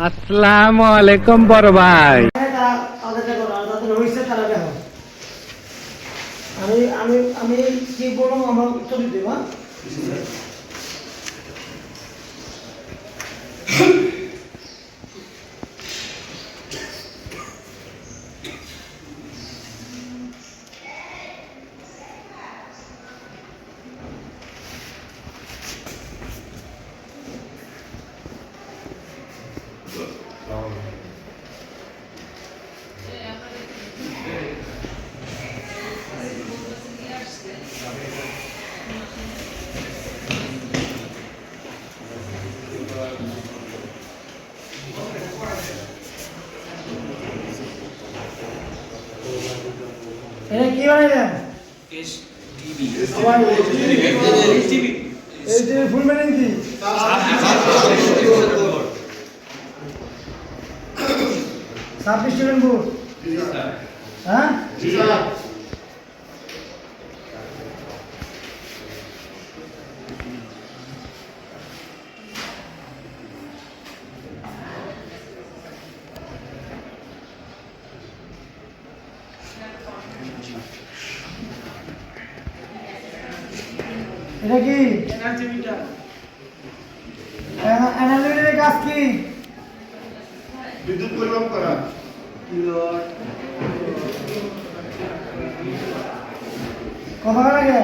আসসালামু আলাইকুম বড় ভাই। আমি আমি আমি কি বলবো আমার উত্তর দিতে হ্যাঁ। এটা কি বানাইলেন? এসটিভি এইচডিবি ফুল মিনিং কি? 26 স্টুডেন্ট বোর্ড। হ্যাঁ এটা কি এনার্জি মিটার? এনার্জি মিটারের কাজ কি? বিদ্যুৎ পরিমাপ করা। কথা লাগে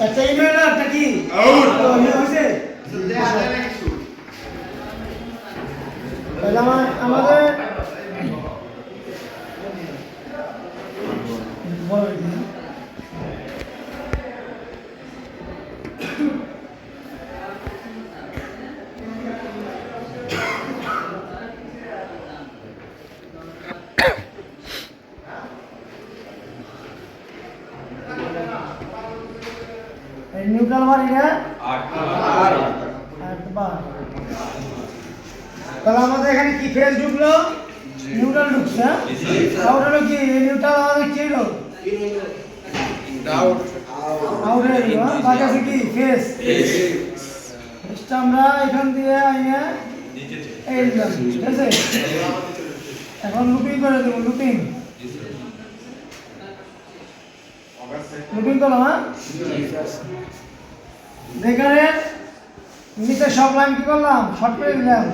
একটা ইমেল না একটা কি হয়েছে আমাদের নিউট্রাল বার এটা 8 বার। তাহলে আমাদের এখানে কি ফেজ ঢুকলো? নিউট্রাল ঢুকছে। আউট হলো কি? নিউট্রাল আমাদের কি হলো? আউট হয়ে গেল। বাকি আছে কি? ফেজ। ফেজটা আমরা এখান দিয়ে আইয়া এই দিলাম, ঠিক আছে? এখন লুপিং করে দেবো। লুপিং তো না এখানে নিচে সব লাইন কি করলাম? শর্ট করে দিলাম।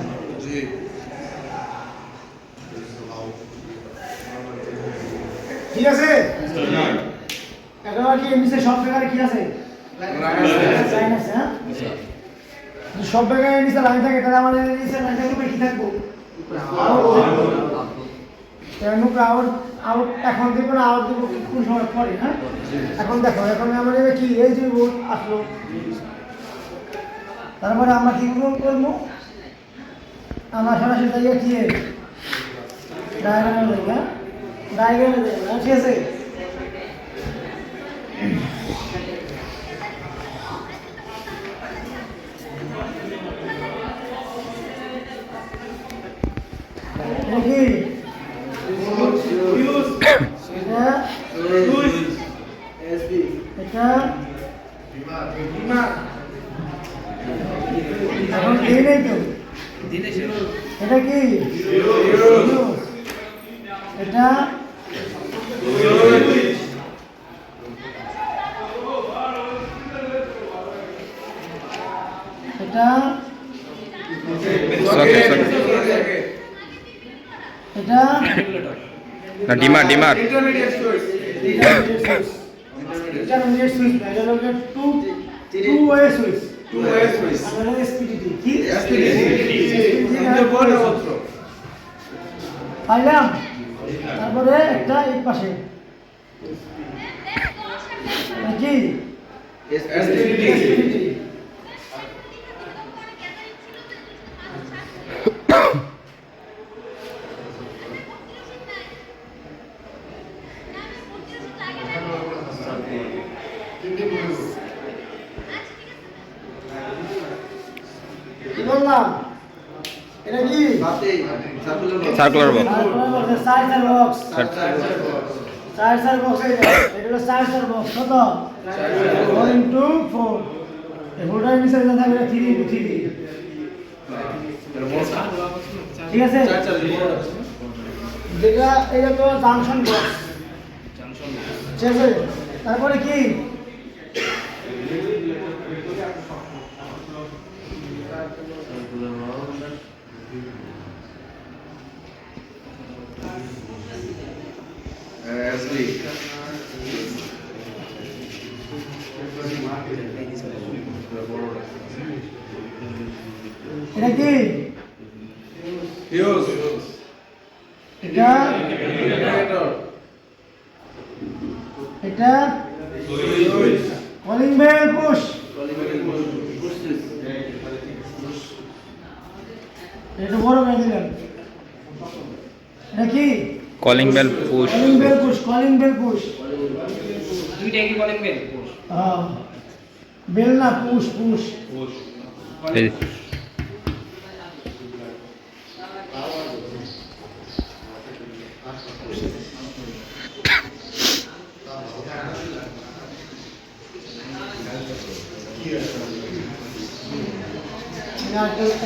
ঠিক আছে? এখন কি নিচে সব জায়গায় কি আছে? লাইন আছে। হ্যাঁ সব জায়গায় নিচে লাইন থাকে তাহলে আমাদের নিচে লাইন থাকবে কি থাকবো? আউট আউট এখন দেখবো না, আউট দেবো কোন সময় পরে। হ্যাঁ এখন দেখো, এখন আমাদের কি এই যে বোর্ড আসলো, তারপরে আমরা কি করবো? আমরা সরাসরি যাইয়া কি ডায়াগ্রামে যাই। হ্যাঁ ডায়াগ্রামে যাই, ঠিক আছে? কি এটা এখন এই নেই তো, এটা কি এটা এটা এটা না dimmer intermediate switch. Intermediate switch এটা হলো 2 ওয়ে সুইচ। মানে এসপিডিটি কি? পাইলাম। তারপরে একটা এই পাশে কি? এসপিডিটি। বললাম এটা কি circular box charger box charger box এটা হলো চার্জার বক্স কত 4 ইনটু 4 এই ফোরটার নিচে যা থাকবে 3 ইনটু 3 ঠিক আছে যেটা এটা তো জাংশন বক্স ঠিক আছে তারপরে কি এটা কি এটা এটা কলিং বেল পুশ এটা বড় করে দিলেন এটা কি calling bell push calling bell push দুইটা কি বলেন বেল পুশ হ্যাঁ বেল না পুশ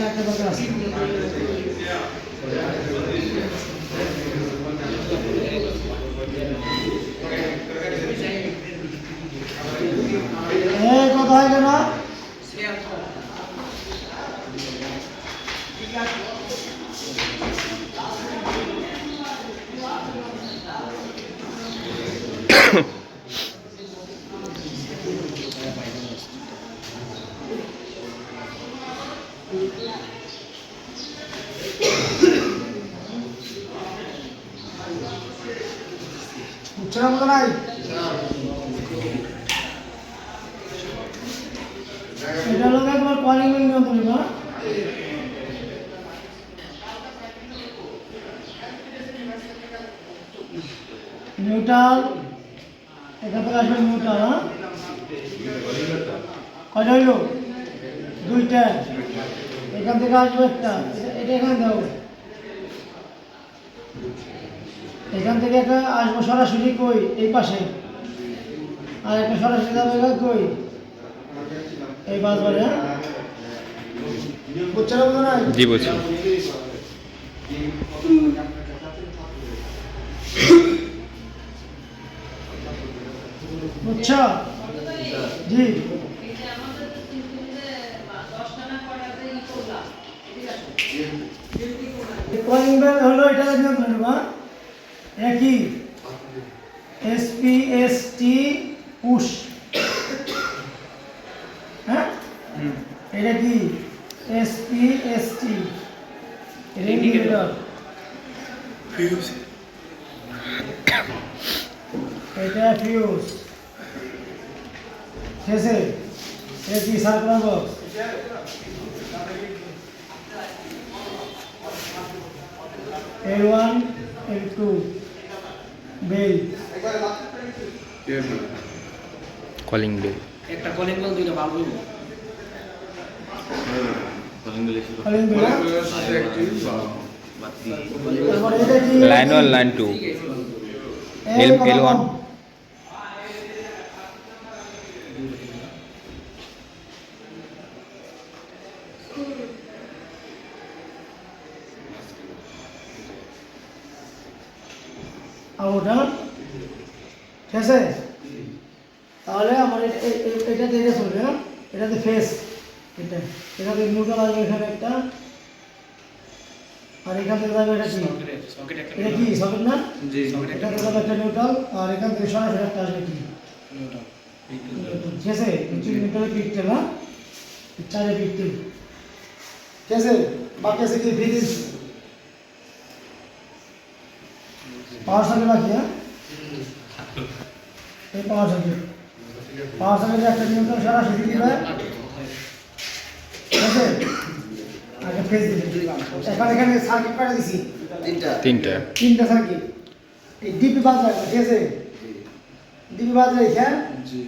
একটা দরকার আছে কত হয় কেন বুঝছেন মতো নাই এটা হলো তোমার কলিং বেল নিয়ন্ত্রণ না নিউট্রাল এখান থেকে আসবে নিউট্রাল হ্যাঁ কয়টা হইল দুইটা এখান থেকে আসবে একটা এটা এখানে দাও এখান থেকে একটা আসবো সরাসরি কই এই পাশে আর একটা সরাসরি যাবে কই এই বাসবারে হ্যাঁ বুঝছেন না জি বুঝছি বুঝছো জি কলিং বেল হলো এটা নিয়ন্ত্রণ বা এটা কি এসপিএসটি পুশ হ্যাঁ এটা কি এসপিএসটি ইন্ডিকেটর ফিউজ এটা ফিউজ ঠিক আছে এটা কি circular box L1 L2 bell calling bell একটা কলিং বেল দুইটা বাল্ব হইব কলিং বেল তারপর এটা কি লাইন 1 লাইন 2 L1 আউটা ঠিক আছে তাহলে আমার এটা দেখে চলবে না এটাতে ফেস এটাতে নিউট্রাল আসবে এখানে একটা আর এখান থেকে যাবে এটা কি সকেট একটা এটা কি সকেট না জি এটা থেকে যাবে একটা নিউট্রাল আর এখান থেকে সরাসরি একটা আসবে কি ঠিক আছে নিউট্রালের পিকটা না চারে পিকটা ঠিক আছে বাকি আছে কি ফ্রিজ পাওয়ার সার্কিট বাকি হ্যাঁ এই পাওয়ার সার্কিট একটা নিয়ন্ত্রণ সরাসরি দিবে ঠিক আছে আগে ফেজ দিবে এখন এখানে সার্কিট কাটা দিছি তিনটা সার্কিট এই ডিপি বাদ রাখবে ঠিক আছে ডিপি বাদ রেখে জি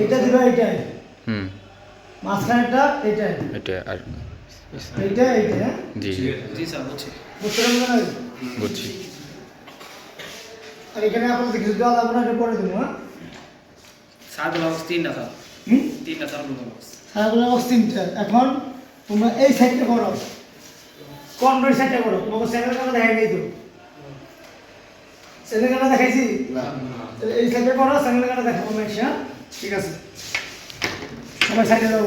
এটা দিবে এইটাই মাঝখানেরটা এইটা এটা আর এইটা এইটা হ্যাঁ জি জি স্যার বুঝছি। বুঝতে পারবেন না বুঝছি। আর এখানে আপনাদের কিছু দেওয়া যাবে না এটা পরে দেবো হ্যাঁ সার্কুলার বক্স 3টা স্যার। হুম 3টা সার্কুলার বক্স। সারাগুলো অবস্থিনটা এখন তোমরা এই সাইডটা করো কর্নার সাইডটা করো তোমাকে স্যান্ডেল কাটা দেখাই নাই তো স্যান্ডেল কাটা দেখাইছি তাহলে এই সাইডটা করো স্যান্ডেল কাটা দেখাবো না হ্যাঁ ঠিক আছে সবাই সাইডে যাবো